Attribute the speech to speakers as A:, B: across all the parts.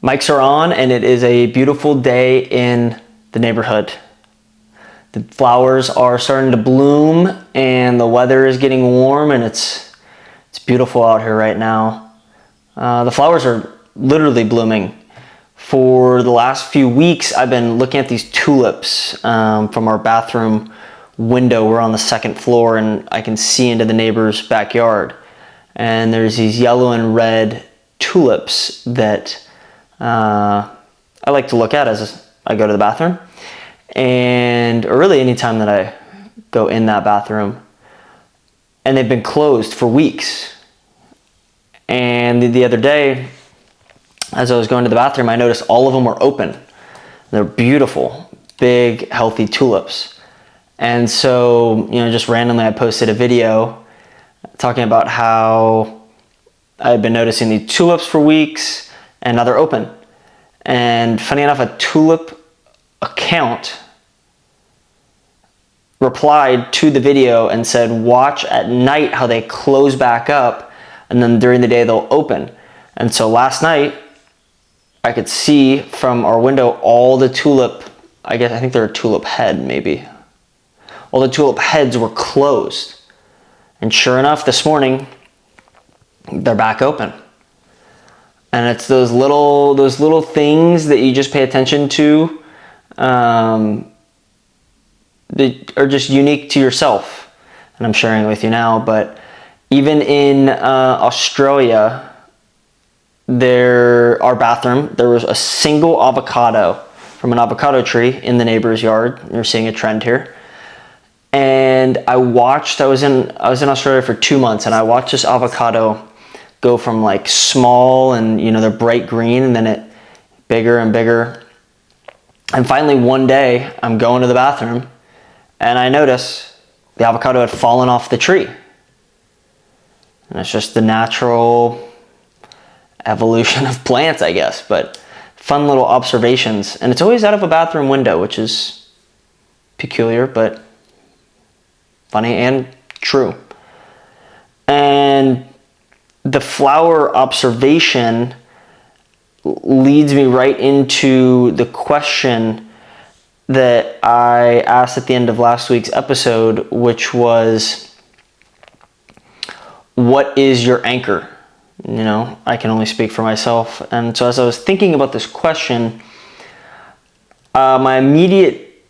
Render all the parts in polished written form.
A: Mics are on, and it is a beautiful day in the neighborhood. The flowers are starting to bloom, and the weather is getting warm, and it's beautiful out here right now. The flowers are literally blooming. For the last few weeks, I've been looking at these tulips from our bathroom window. We're on the second floor, and I can see into the neighbor's backyard. And there's these yellow and red tulips that I like to look at as I go to the bathroom, or really anytime that I go in that bathroom. And they've been closed for weeks. And the other day, as I was going to the bathroom, I noticed all of them were open. They're beautiful, big, healthy tulips. And so, just randomly I posted a video talking about how I had been noticing these tulips for weeks, and now they're open. And funny enough, a tulip account replied to the video and said, watch at night how they close back up, and then during the day they'll open. And so last night, I could see from our window all the tulip, I think they're a tulip head maybe. All the tulip heads were closed. And sure enough, this morning, they're back open. And it's those little things that you just pay attention to that are just unique to yourself. And I'm sharing it with you now, but even in Australia, our bathroom, there was a single avocado from an avocado tree in the neighbor's yard. You're seeing a trend here. And I was in Australia for 2 months, and I watched this avocado go from like small and they're bright green, and then it bigger and bigger. And finally one day I'm going to the bathroom and I notice the avocado had fallen off the tree. And it's just the natural evolution of plants, I guess, but fun little observations. And it's always out of a bathroom window, which is peculiar, but funny and true. And the flower observation leads me right into the question that I asked at the end of last week's episode, which was, what is your anchor? I can only speak for myself. And so as I was thinking about this question, my immediate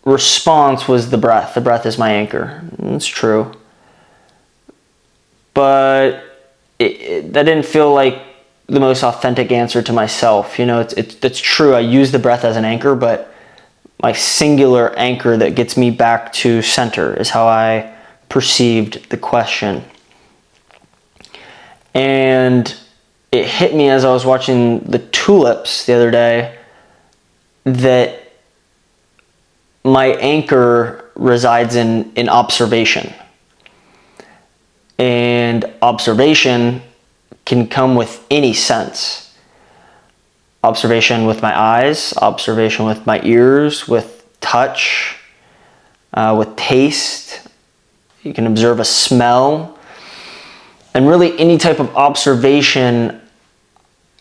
A: response was the breath. The breath is my anchor. It's true. But that didn't feel like the most authentic answer to myself. It's true. I use the breath as an anchor, but my singular anchor that gets me back to center is how I perceived the question. And it hit me as I was watching the tulips the other day that my anchor resides in observation. And observation can come with any sense. Observation with my eyes, observation with my ears, with touch, with taste. You can observe a smell. And really any type of observation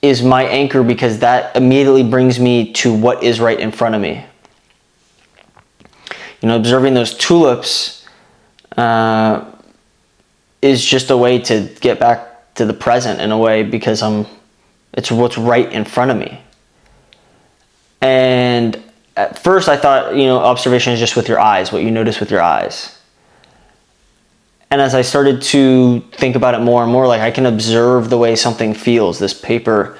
A: is my anchor, because that immediately brings me to what is right in front of me. Observing those tulips is just a way to get back to the present in a way, because it's what's right in front of me. And at first I thought, observation is just with your eyes, what you notice with your eyes. And as I started to think about it more and more, like I can observe the way something feels. This paper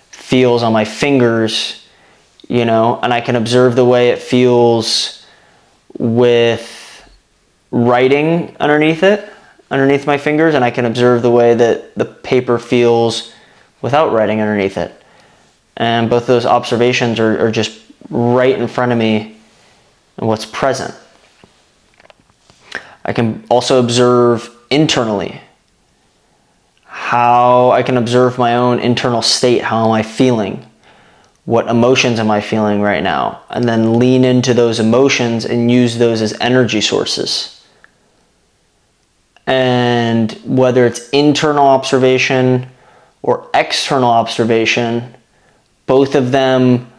A: feels on my fingers, and I can observe the way it feels with writing underneath my fingers, and I can observe the way that the paper feels without writing underneath it. And both those observations are just right in front of me and what's present. I can also observe internally, how I can observe my own internal state. How am I feeling? What emotions am I feeling right now? And then lean into those emotions and use those as energy sources. And whether it's internal observation or external observation, both of them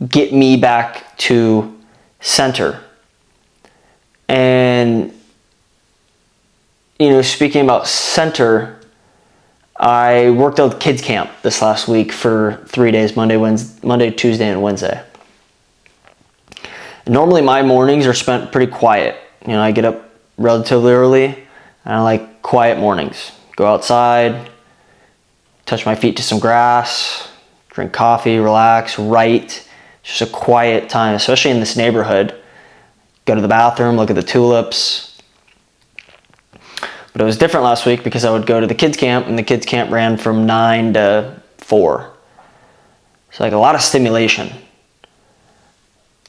A: get me back to center. And, speaking about center, I worked out kids camp this last week for 3 days, Monday, Tuesday, and Wednesday. Normally my mornings are spent pretty quiet. I get up relatively early, and I like quiet mornings. Go outside, touch my feet to some grass, drink coffee, relax, write. It's just a quiet time, especially in this neighborhood. Go to the bathroom, look at the tulips. But it was different last week because I would go to the kids camp, and the kids camp ran from 9 to 4. So like a lot of stimulation.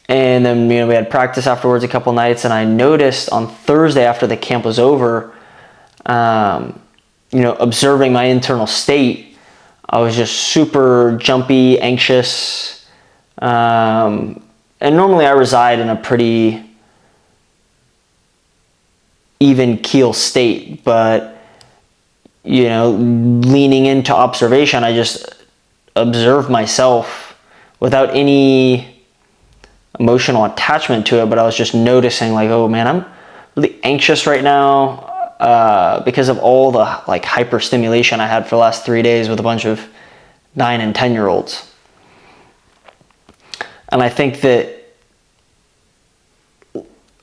A: And then, we had practice afterwards a couple nights, and I noticed on Thursday after the camp was over, observing my internal state, I was just super jumpy, anxious. And normally I reside in a pretty even keel state, but, leaning into observation, I just observed myself without any emotional attachment to it, but I was just noticing like, oh man, I'm really anxious right now because of all the hyper stimulation I had for the last 3 days with a bunch of 9 and 10-year-olds. And I think that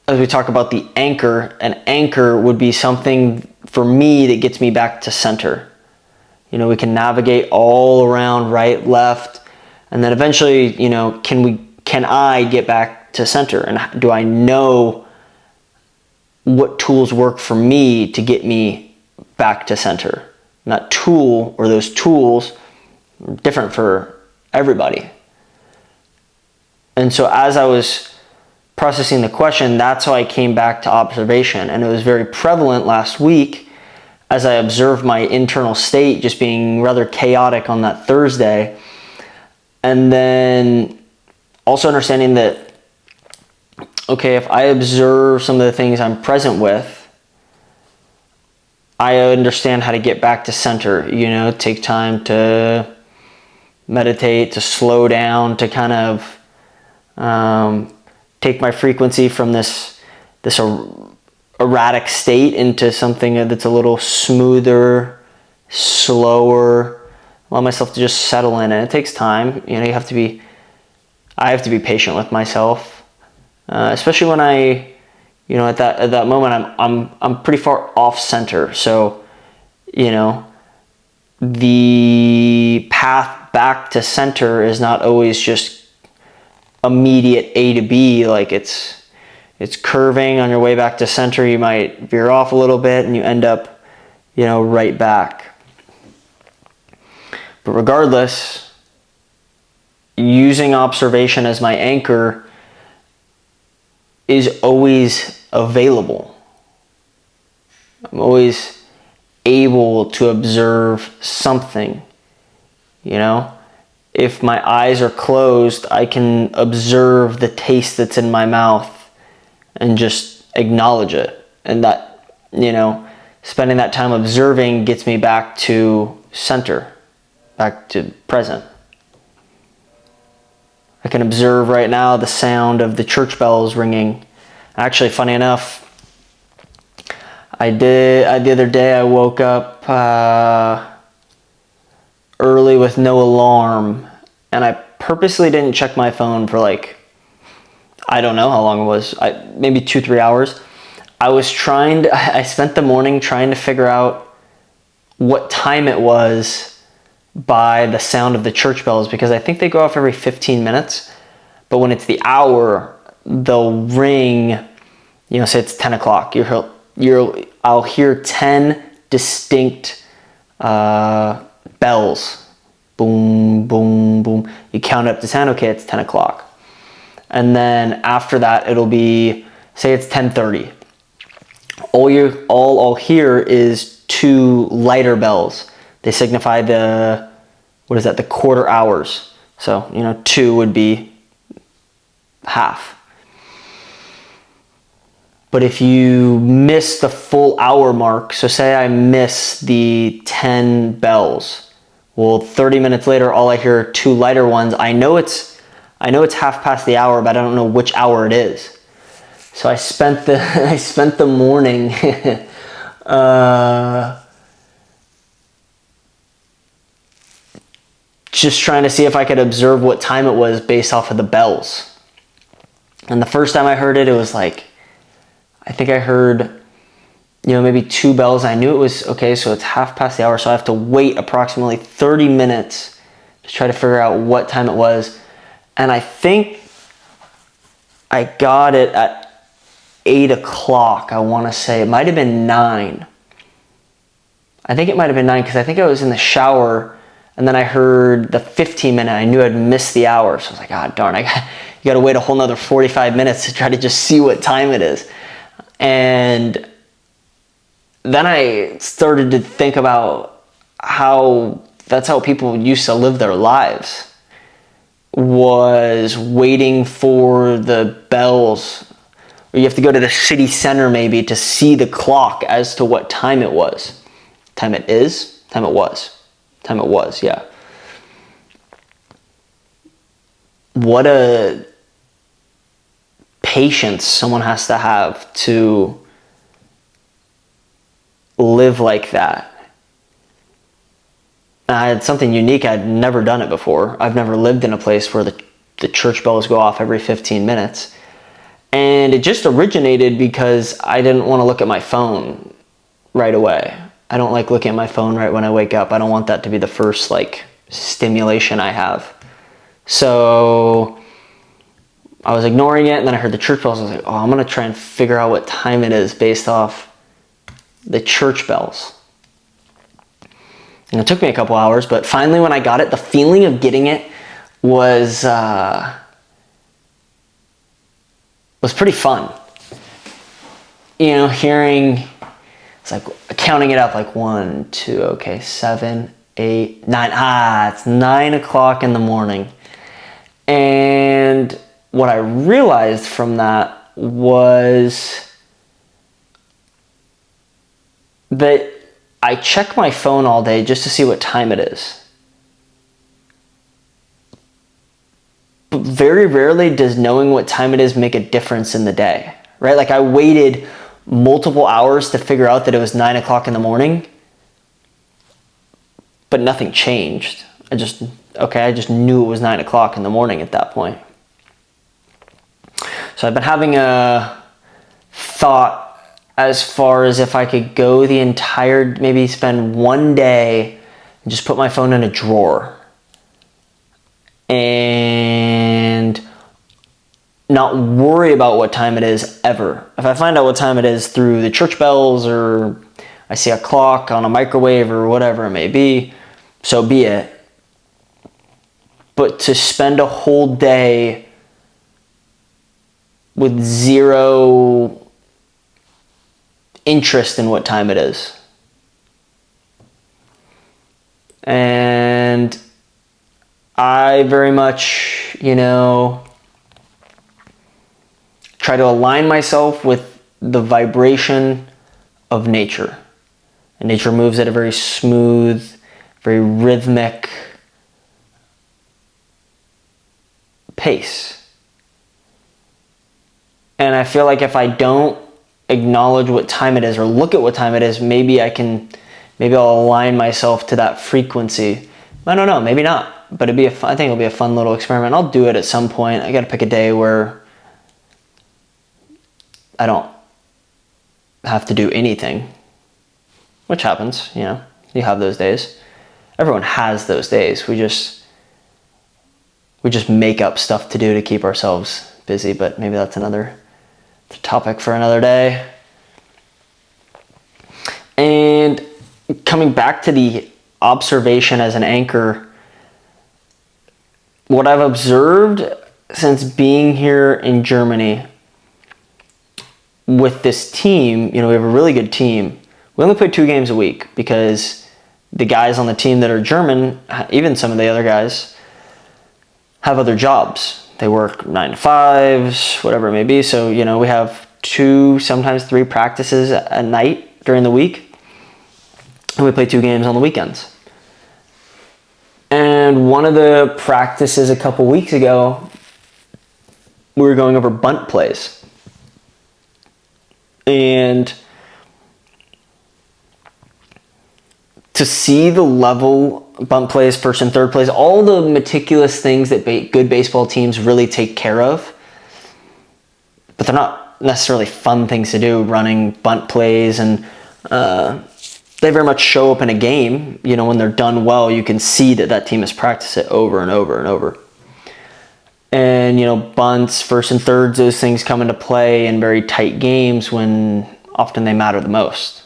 A: as we talk about the anchor, an anchor would be something for me that gets me back to center. We can navigate all around, right, left, and then eventually, can I get back to center? And do I know what tools work for me to get me back to center? And that tool, or those tools, are different for everybody. And so as I was processing the question, that's how I came back to observation. And it was very prevalent last week as I observed my internal state just being rather chaotic on that Thursday. And then also understanding that, okay, if I observe some of the things I'm present with, I understand how to get back to center, take time to meditate, to slow down, to kind of take my frequency from this erratic state into something that's a little smoother, slower, allow myself to just settle in. And it takes time. I have to be patient with myself, especially when I, at that moment, I'm pretty far off center. So, the path back to center is not always just immediate A to B. Like it's curving on your way back to center. You might veer off a little bit, and you end up, right back. But regardless, using observation as my anchor is always available. I'm always able to observe something. If my eyes are closed, I can observe the taste that's in my mouth and just acknowledge it. And that, spending that time observing gets me back to center, back to present. I can observe right now the sound of the church bells ringing. Actually, funny enough, the other day I woke up early with no alarm, and I purposely didn't check my phone for I don't know how long it was, maybe 2-3 hours. I spent the morning trying to figure out what time it was by the sound of the church bells, because I think they go off every 15 minutes, but when it's the hour, they'll ring, say it's 10 o'clock. I'll hear 10 distinct bells. Boom, boom, boom. You count up to 10, okay, it's 10 o'clock. And then after that, it'll be, say it's 10:30. All I'll hear is 2 lighter bells. They signify the quarter hours. So, 2 would be half. But if you miss the full hour mark, so say I miss the 10 bells, Well, 30 minutes later, all I hear are two lighter ones. I know it's half past the hour, but I don't know which hour it is. So I spent the morning just trying to see if I could observe what time it was based off of the bells. And the first time I heard it, it was like, I think I heard, maybe two bells. I knew it was, okay, so it's half past the hour, so I have to wait approximately 30 minutes to try to figure out what time it was. And I think I got it at 8 o'clock, I want to say. It might have been 9. I think it might have been 9 because I think I was in the shower, and then I heard the 15-minute. I knew I'd missed the hour, so I was like, ah, darn, you got to wait a whole nother 45 minutes to try to just see what time it is. And then I started to think about how that's how people used to live their lives, was waiting for the bells. Or you have to go to the city center maybe to see the clock as to what time it was. Time it is? Time it was. Time it was, yeah. What a patience someone has to have to live like that. I had something unique. I'd never done it before. I've never lived in a place where the church bells go off every 15 minutes. And it just originated because I didn't want to look at my phone right away. I don't like looking at my phone right when I wake up. I don't want that to be the first stimulation I have. So I was ignoring it, and then I heard the church bells. I was like, oh, I'm going to try and figure out what time it is based off the church bells. And it took me a couple hours, but finally when I got it, the feeling of getting it was pretty fun. Hearing, it's like counting it up, 1, 2, okay, 7, 8, 9. It's 9 o'clock in the morning. And what I realized from that was that I check my phone all day just to see what time it is. But very rarely does knowing what time it is make a difference in the day, right? I waited multiple hours to figure out that it was 9 o'clock in the morning, but nothing changed. I just knew it was 9 o'clock in the morning at that point. So I've been having a thought as far as if I could go maybe spend one day and just put my phone in a drawer and not worry about what time it is ever. If I find out what time it is through the church bells, or I see a clock on a microwave or whatever it may be, so be it. But to spend a whole day with zero interest in what time it is. And I very much, try to align myself with the vibration of nature. And nature moves at a very smooth, very rhythmic pace. And I feel like if I don't acknowledge what time it is or look at what time it is, maybe I'll align myself to that frequency. I don't know, maybe not. But I think it'll be a fun little experiment. I'll do it at some point. I got to pick a day where I don't have to do anything, which happens, you have those days. Everyone has those days. We just make up stuff to do to keep ourselves busy, but maybe that's another topic for another day. And coming back to the observation as an anchor, what I've observed since being here in Germany with this team, we have a really good team. We only play 2 games a week because the guys on the team that are German, even some of the other guys, have other jobs. They work 9 to 5s, whatever it may be. So, we have 2, sometimes 3 practices a night during the week. And we play 2 games on the weekends. And one of the practices a couple weeks ago, we were going over bunt plays. And to see the level bunt plays, first and third plays, all the meticulous things that good baseball teams really take care of, but they're not necessarily fun things to do, running bunt plays, and they very much show up in a game. You know, when they're done well, you can see that that team has practiced it over and over and over. And, you know, bunts, first and thirds, those things come into play in very tight games when often they matter the most.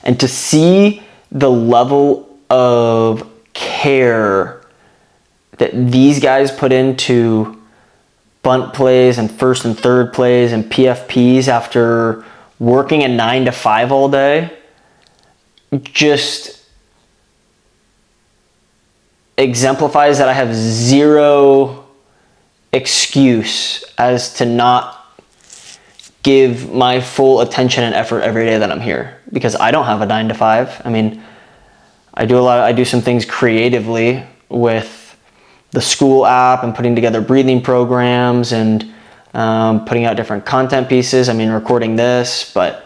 A: And to see the level of care that these guys put into bunt plays and first and third plays and PFPs after working a 9 to 5 all day, just exemplifies that I have zero excuse as to not give my full attention and effort every day that I'm here, because I don't have a 9 to 5. I mean, I do some things creatively with the school app and putting together breathing programs and putting out different content pieces. I mean, recording this, but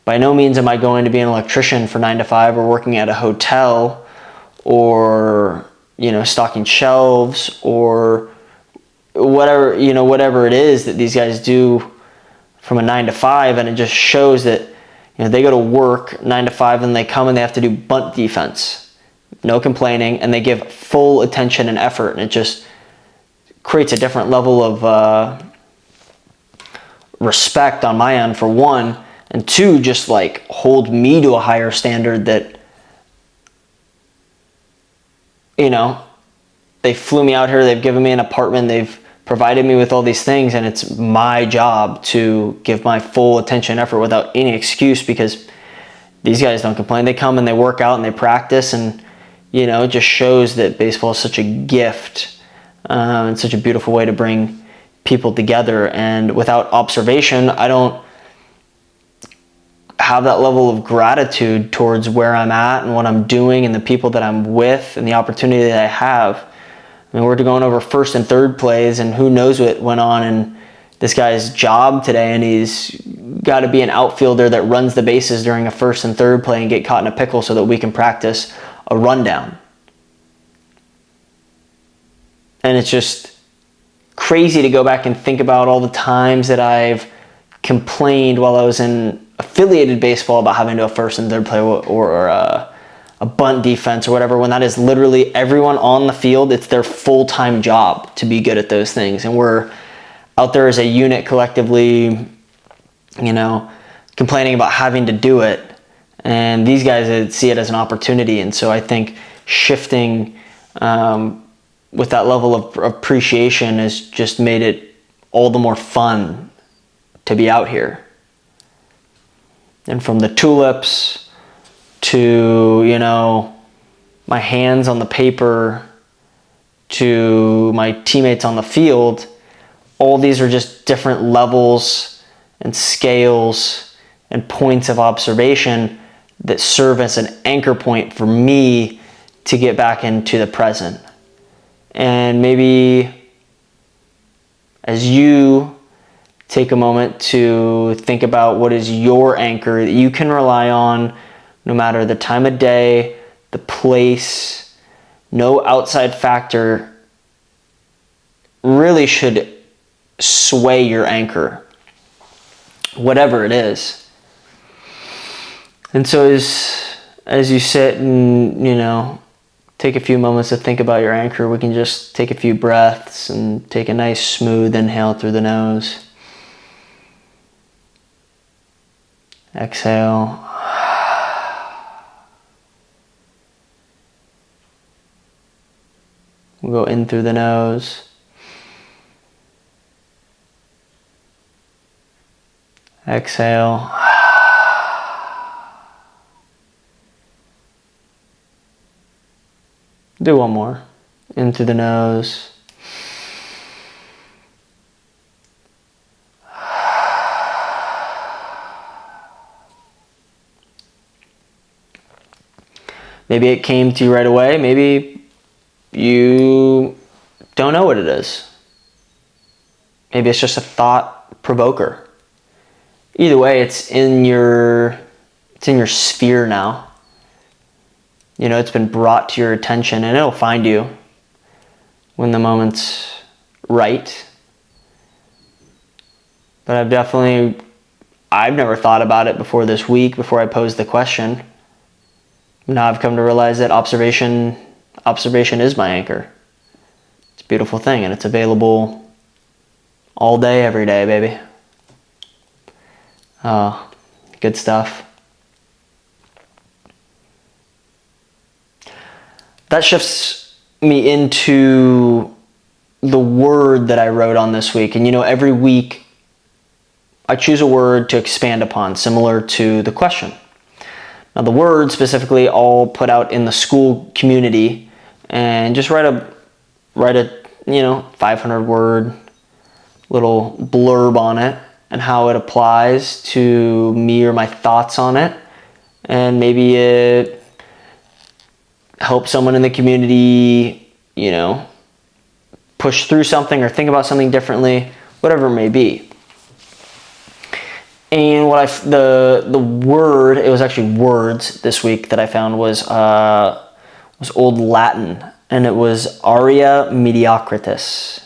A: by no means am I going to be an electrician for 9 to 5 or working at a hotel or, you know, stocking shelves or whatever, you know, whatever it is that these guys do from a 9 to 5. And it just shows that, you know, they go to work 9 to 5 and they come and they have to do bunt defense. No complaining, and they give full attention and effort, and it just creates a different level of respect on my end, for one, and two, just like hold me to a higher standard that, you know, they flew me out here, they've given me an apartment, they've provided me with all these things, and it's my job to give my full attention and effort without any excuse, because these guys don't complain. They come and they work out and they practice, and you know, it just shows that baseball is such a gift and such a beautiful way to bring people together. And without observation, I don't have that level of gratitude towards where I'm at and what I'm doing and the people that I'm with and the opportunity that I have. I mean, we're going over first and third plays, and who knows what went on in this guy's job today, and he's got to be an outfielder that runs the bases during a first and third play and get caught in a pickle so that we can practice a rundown. And it's just crazy to go back and think about all the times that I've complained while I was in affiliated baseball about having to do a first and third play or a bunt defense or whatever, when that is literally everyone on the field. It's their full-time job to be good at those things, and we're out there as a unit collectively, you know, complaining about having to do it. And these guys see it as an opportunity. And so I think shifting with that level of appreciation has just made it all the more fun to be out here. And from the tulips to, you know, my hands on the paper to my teammates on the field, all these are just different levels and scales and points of observation that serve as an anchor point for me to get back into the present. And maybe as you take a moment to think about what is your anchor that you can rely on no matter the time of day, the place, no outside factor really should sway your anchor, whatever it is. And so as you sit and, you know, take a few moments to think about your anchor, we can just take a few breaths and take a nice smooth inhale through the nose. Exhale. We'll go in through the nose. Exhale. Do one more. In through the nose. Maybe it came to you right away. Maybe you don't know what it is. Maybe it's just a thought provoker. Either way, it's in your sphere now. You know, it's been brought to your attention, and it'll find you when the moment's right. But I've never thought about it before this week, before I posed the question. Now I've come to realize that observation is my anchor. It's a beautiful thing, and it's available all day, every day, baby. Good stuff. That shifts me into the word that I wrote on this week. And you know, every week I choose a word to expand upon, similar to the question. Now the word specifically I'll put out in the school community and just write a 500 word little blurb on it and how it applies to me or my thoughts on it. And maybe it helps someone in the community, you know, push through something or think about something differently, whatever it may be. And the word, it was actually words this week that I found was Old Latin, and it was aurea mediocritas.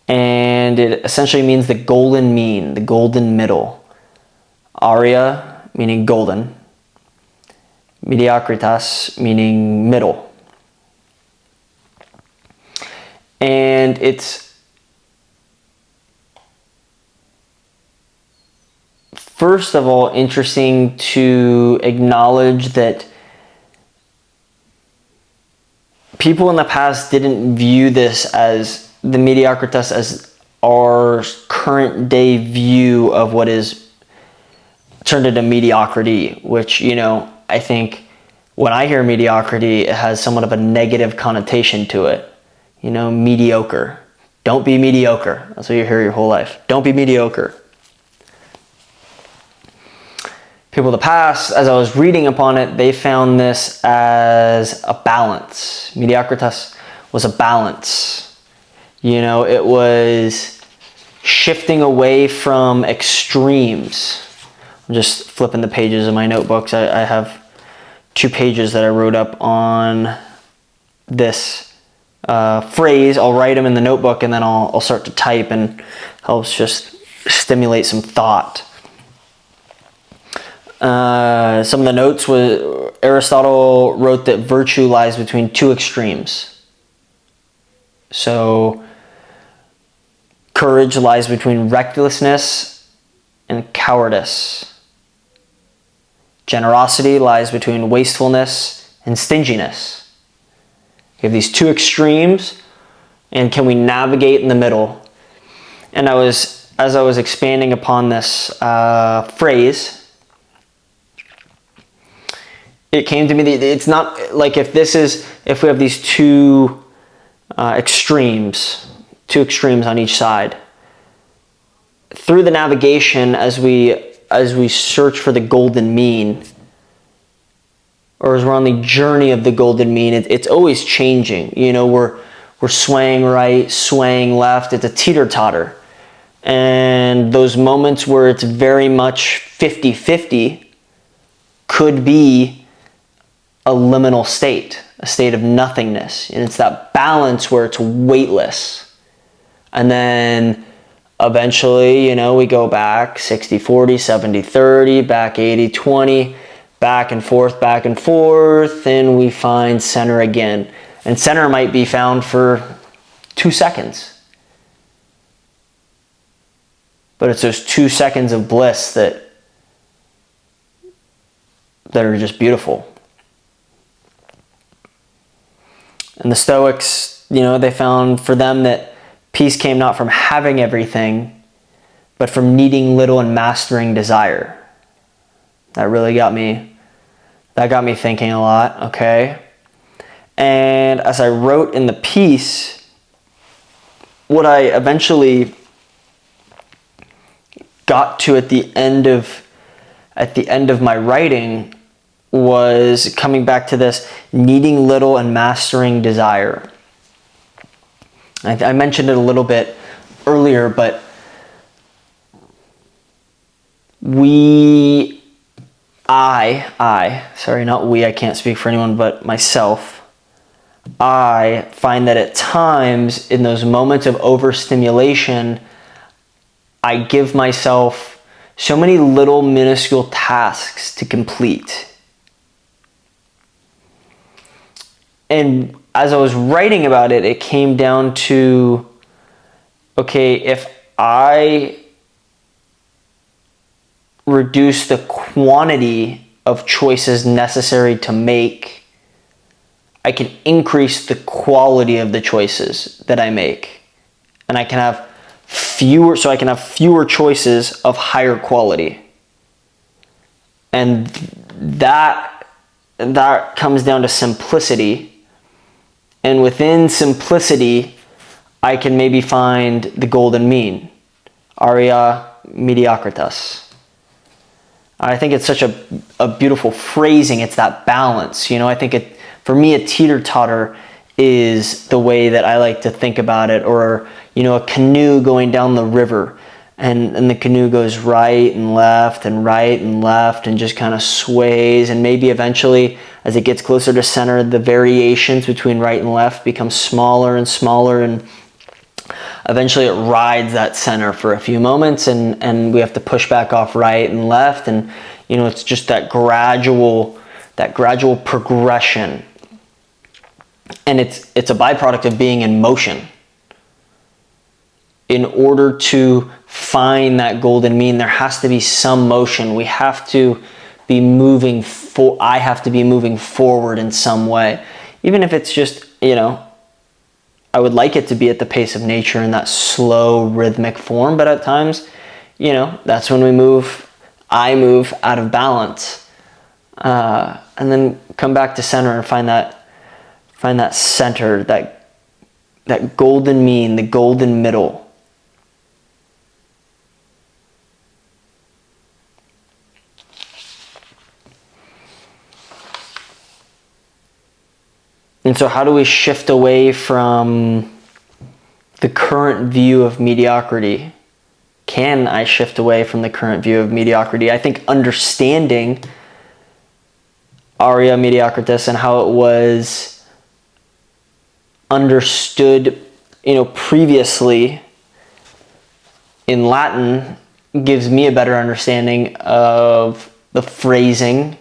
A: And it essentially means the golden mean, the golden middle. Aurea meaning golden, mediocritas meaning middle. And it's first of all interesting to acknowledge that people in the past didn't view this as the mediocritas as our current day view of what is turned into mediocrity, which, you know, I think when I hear mediocrity, it has somewhat of a negative connotation to it. You know, mediocre. Don't be mediocre. That's what you hear your whole life. Don't be mediocre. People of the past, as I was reading upon it, they found this as a balance. Mediocritas was a balance. You know, it was shifting away from extremes. I'm just flipping the pages of my notebooks. I have 2 pages that I wrote up on this phrase. I'll write them in the notebook and then I'll start to type, and helps just stimulate some thought. Some of the notes was Aristotle wrote that virtue lies between 2 extremes. So courage lies between recklessness and cowardice. Generosity lies between wastefulness and stinginess. You have these 2 extremes, and can we navigate in the middle? And as I was expanding upon this phrase, it came to me that it's not like if we have these 2 extremes on each side. Through the navigation, as we search for the golden mean, or as we're on the journey of the golden mean, it's always changing. You know, we're swaying right, swaying left. It's a teeter-totter. And those moments where it's very much 50-50 could be a liminal state, a state of nothingness. And it's that balance where it's weightless. And then eventually, you know, we go back 60-40, 70-30, back 80-20, back and forth, and we find center again. And center might be found for 2 seconds. But it's those 2 seconds of bliss that are just beautiful. And the Stoics, you know, they found for them that peace came not from having everything, but from needing little and mastering desire. That really got me thinking a lot, okay? And as I wrote in the piece, what I eventually got to at the end of at the end of my writing was coming back to this needing little and mastering desire. I mentioned it a little bit earlier, but I can't speak for anyone but myself. I find that at times in those moments of overstimulation, I give myself so many little minuscule tasks to complete. And as I was writing about it, it came down to, okay, if I reduce the quantity of choices necessary to make, I can increase the quality of the choices that I make. And I can have fewer choices of higher quality. And that comes down to simplicity. And within simplicity, I can maybe find the golden mean, aurea, mediocritas. I think it's such a beautiful phrasing. It's that balance. I think for me, a teeter-totter is the way that I like to think about it. Or, a canoe going down the river, and the canoe goes right and left and just kind of sways. And maybe eventually, as it gets closer to center, the variations between right and left become smaller and smaller, and eventually it rides that center for a few moments, and we have to push back off right and left, and it's just that gradual progression. And it's a byproduct of being in motion. In order to find that golden mean, there has to be some motion. We have to be moving I have to be moving forward in some way. Even if it's just, I would like it to be at the pace of nature in that slow rhythmic form, but at times, that's when I move out of balance. And then come back to center and find that center, that golden mean, the golden middle. And so how do we shift away from the current view of mediocrity? Can I shift away from the current view of mediocrity? I think understanding aurea mediocritas and how it was understood, previously in Latin gives me a better understanding of the phrasing.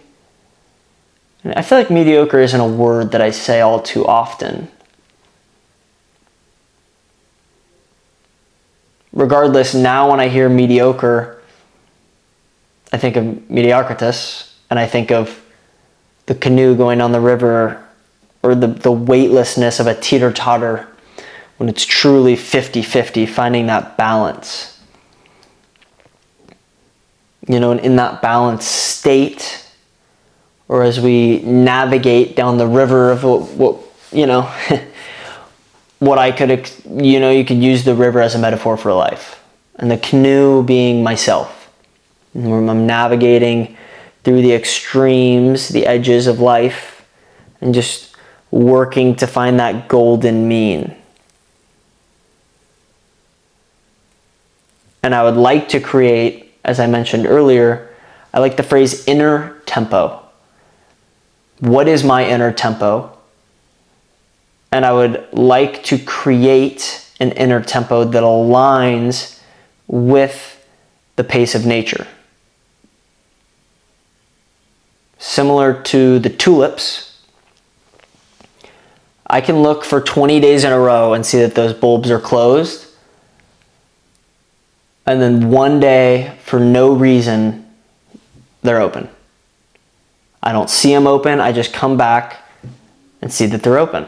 A: I feel like mediocre isn't a word that I say all too often. Regardless, now when I hear mediocre, I think of mediocritas, and I think of the canoe going down the river, or the weightlessness of a teeter-totter when it's truly 50-50, finding that balance. In that balanced state, or as we navigate down the river of what I could, you could use the river as a metaphor for life, and the canoe being myself. And I'm navigating through the extremes, the edges of life, and just working to find that golden mean. And I would like to create, as I mentioned earlier, I like the phrase inner tempo. What is my inner tempo? And I would like to create an inner tempo that aligns with the pace of nature. Similar to the tulips, I can look for 20 days in a row and see that those bulbs are closed. And then one day, for no reason, they're open. I don't see them open, I just come back and see that they're open.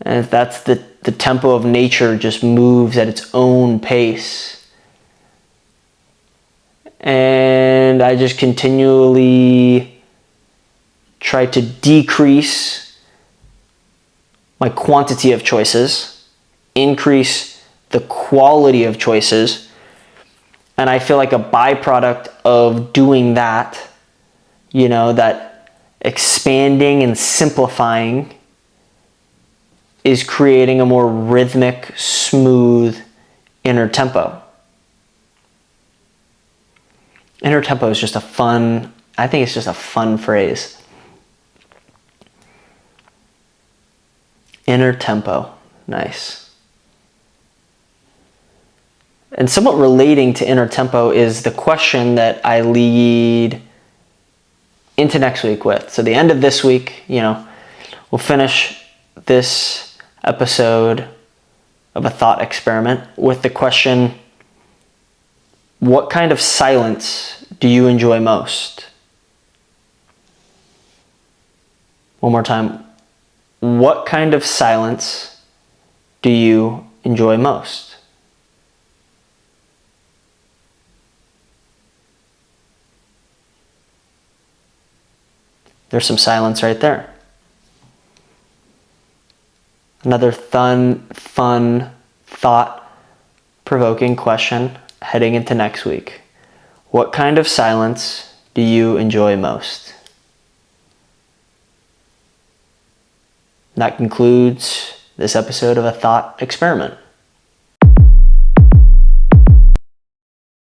A: And if that's the tempo of nature, just moves at its own pace. And I just continually try to decrease my quantity of choices, increase the quality of choices, And I feel like a byproduct of doing that, that expanding and simplifying is creating a more rhythmic, smooth inner tempo. Inner tempo is just I think it's just a fun phrase. Inner tempo, nice. And somewhat relating to inner tempo is the question that I lead into next week with. So the end of this week, we'll finish this episode of a thought experiment with the question, what kind of silence do you enjoy most? One more time. What kind of silence do you enjoy most? There's some silence right there. Another fun, thought-provoking question heading into next week. What kind of silence do you enjoy most? That concludes this episode of A Thought Experiment.